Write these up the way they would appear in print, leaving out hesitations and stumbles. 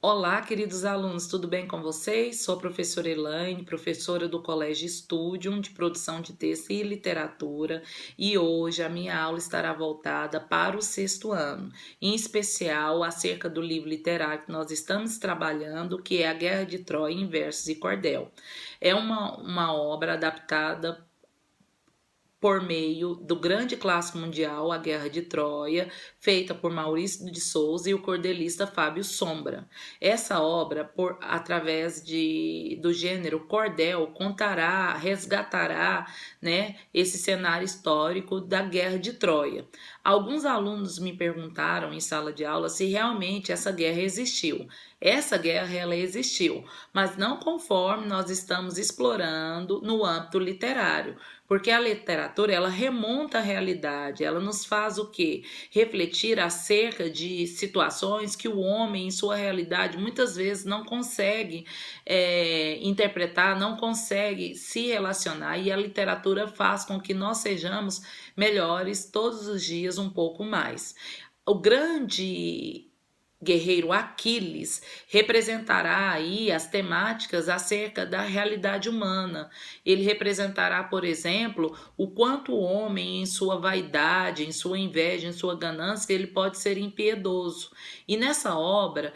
Olá, queridos alunos, tudo bem com vocês? Sou a professora Elaine, professora do Colégio Estúdium de Produção de Texto e Literatura, e hoje a minha aula estará voltada para o sexto ano, em especial acerca do livro literário que nós estamos trabalhando, que é A Guerra de Troia em Versos e Cordel. É uma obra adaptada por meio do grande clássico mundial, A Guerra de Troia, feita por Maurício de Souza e o cordelista Fábio Sombra. Essa obra, através do gênero cordel, contará, resgatará, né, esse cenário histórico da Guerra de Troia. Alguns alunos me perguntaram em sala de aula se realmente essa guerra existiu. Essa guerra ela existiu, mas não conforme nós estamos explorando no âmbito literário. Porque a literatura, ela remonta a realidade, ela nos faz o quê? Refletir acerca de situações que o homem, em sua realidade, muitas vezes não consegue interpretar, não consegue se relacionar, e a literatura faz com que nós sejamos melhores todos os dias um pouco mais. O grande guerreiro Aquiles representará aí as temáticas acerca da realidade humana. Ele representará, por exemplo, o quanto o homem, em sua vaidade, em sua inveja, em sua ganância, ele pode ser impiedoso. E nessa obra,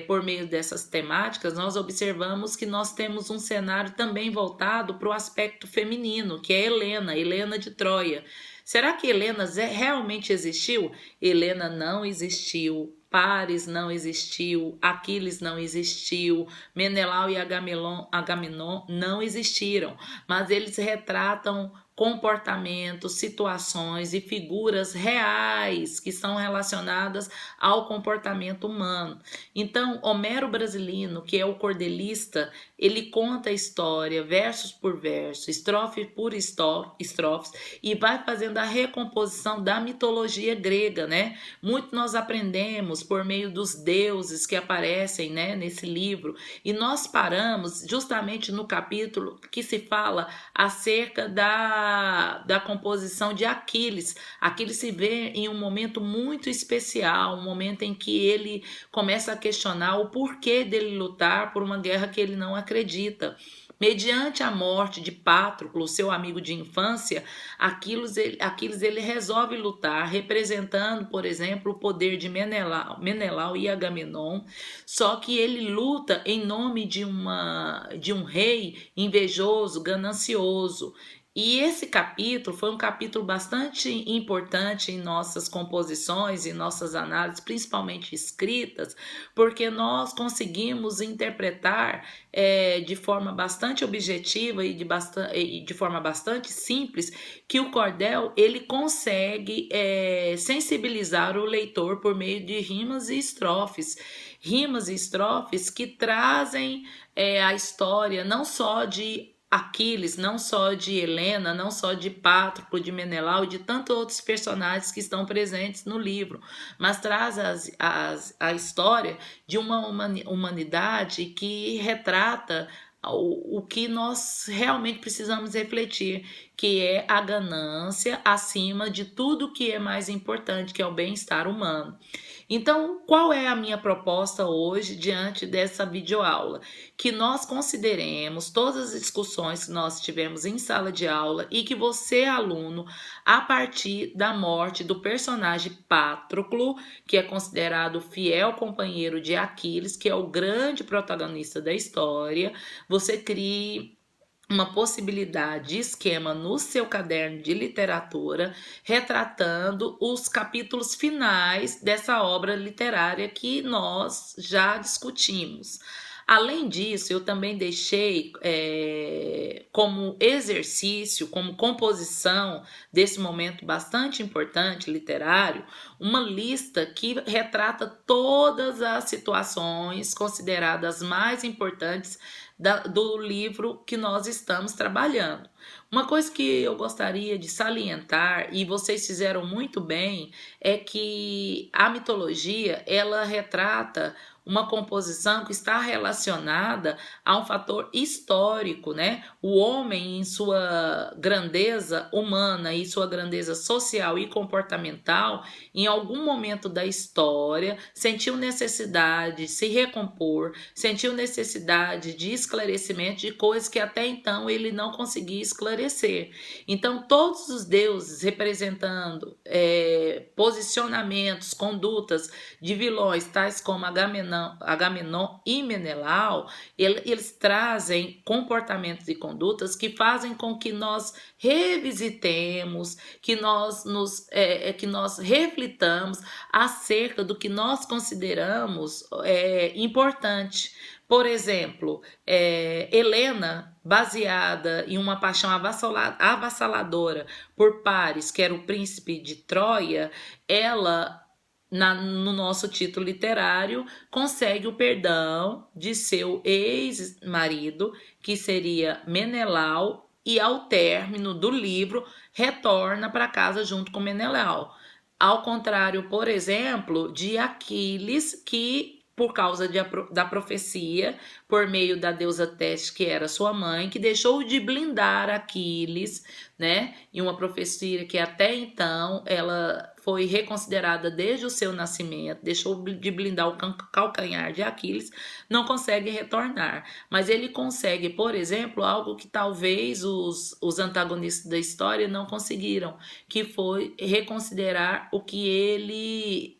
por meio dessas temáticas, nós observamos que nós temos um cenário também voltado para o aspecto feminino, que é Helena de Troia. Será que Helena realmente existiu? Helena não existiu. Paris não existiu, Aquiles não existiu, Menelau e Agamenon não existiram, mas eles retratam comportamentos, situações e figuras reais que são relacionadas ao comportamento humano. Então, Homero Brasilino, que é o cordelista, ele conta a história versos por verso, estrofe por estrofes, e vai fazendo a recomposição da mitologia grega, né? Muito nós aprendemos por meio dos deuses que aparecem, né, nesse livro, e nós paramos justamente no capítulo que se fala acerca da composição de Aquiles. Aquiles se vê em um momento muito especial, um momento em que ele começa a questionar o porquê dele lutar por uma guerra que ele não acredita. Mediante a morte de Patroclo, seu amigo de infância, Aquiles ele resolve lutar, representando, por exemplo, o poder de Menelau e Agamenon, só que ele luta em nome de um rei invejoso, ganancioso. E esse capítulo foi um capítulo bastante importante em nossas composições, em nossas análises, principalmente escritas, porque nós conseguimos interpretar de forma bastante objetiva e de forma bastante simples que o cordel ele consegue sensibilizar o leitor por meio de rimas e estrofes que trazem a história não só de Aquiles, não só de Helena, não só de Patroclo, de Menelau e de tantos outros personagens que estão presentes no livro, mas traz a história de uma humanidade que retrata o que nós realmente precisamos refletir, que é a ganância acima de tudo que é mais importante, que é o bem-estar humano. Então, qual é a minha proposta hoje diante dessa videoaula? Que nós consideremos todas as discussões que nós tivemos em sala de aula e que você, aluno, a partir da morte do personagem Patroclo, que é considerado o fiel companheiro de Aquiles, que é o grande protagonista da história, você crie uma possibilidade de esquema no seu caderno de literatura, retratando os capítulos finais dessa obra literária que nós já discutimos. Além disso, eu também deixei como exercício, como composição desse momento bastante importante literário, uma lista que retrata todas as situações consideradas mais importantes do livro que nós estamos trabalhando. Uma coisa que eu gostaria de salientar, e vocês fizeram muito bem, é que a mitologia, ela retrata uma composição que está relacionada a um fator histórico, né? O homem, em sua grandeza humana e sua grandeza social e comportamental, em algum momento da história, sentiu necessidade de se recompor, sentiu necessidade de esclarecimento de coisas que até então ele não conseguia esclarecer. Então, todos os deuses representando posicionamentos, condutas de vilões, tais como Agamenon e Menelau, eles trazem comportamentos e condutas que fazem com que nós revisitemos, que nós reflitamos acerca do que nós consideramos importante. Por exemplo, Helena, baseada em uma paixão avassaladora por Paris, que era o príncipe de Troia, ela, no nosso título literário, consegue o perdão de seu ex-marido, que seria Menelau, e ao término do livro retorna para casa junto com Menelau. Ao contrário, por exemplo, de Aquiles, que por causa da profecia, por meio da deusa Tétis, que era sua mãe, que deixou de blindar Aquiles, né? E uma profecia que até então ela foi reconsiderada desde o seu nascimento, deixou de blindar o calcanhar de Aquiles, não consegue retornar. Mas ele consegue, por exemplo, algo que talvez os antagonistas da história não conseguiram, que foi reconsiderar o que ele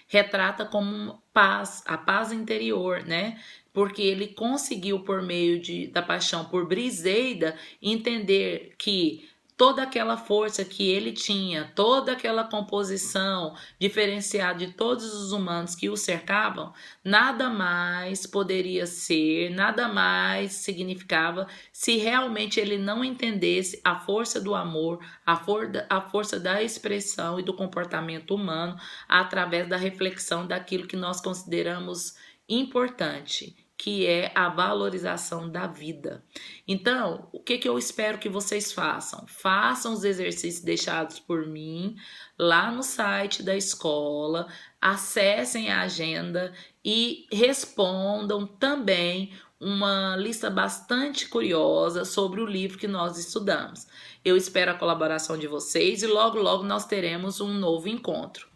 retrata como paz, a paz interior, né? Porque ele conseguiu, por meio da paixão por Briseida, entender que toda aquela força que ele tinha, toda aquela composição diferenciada de todos os humanos que o cercavam, nada mais poderia ser, nada mais significava se realmente ele não entendesse a força do amor, a força da expressão e do comportamento humano através da reflexão daquilo que nós consideramos importante, que é a valorização da vida. Então, o que eu espero que vocês façam? Façam os exercícios deixados por mim lá no site da escola, acessem a agenda e respondam também uma lista bastante curiosa sobre o livro que nós estudamos. Eu espero a colaboração de vocês e logo, logo nós teremos um novo encontro.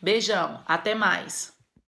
Beijão, até mais!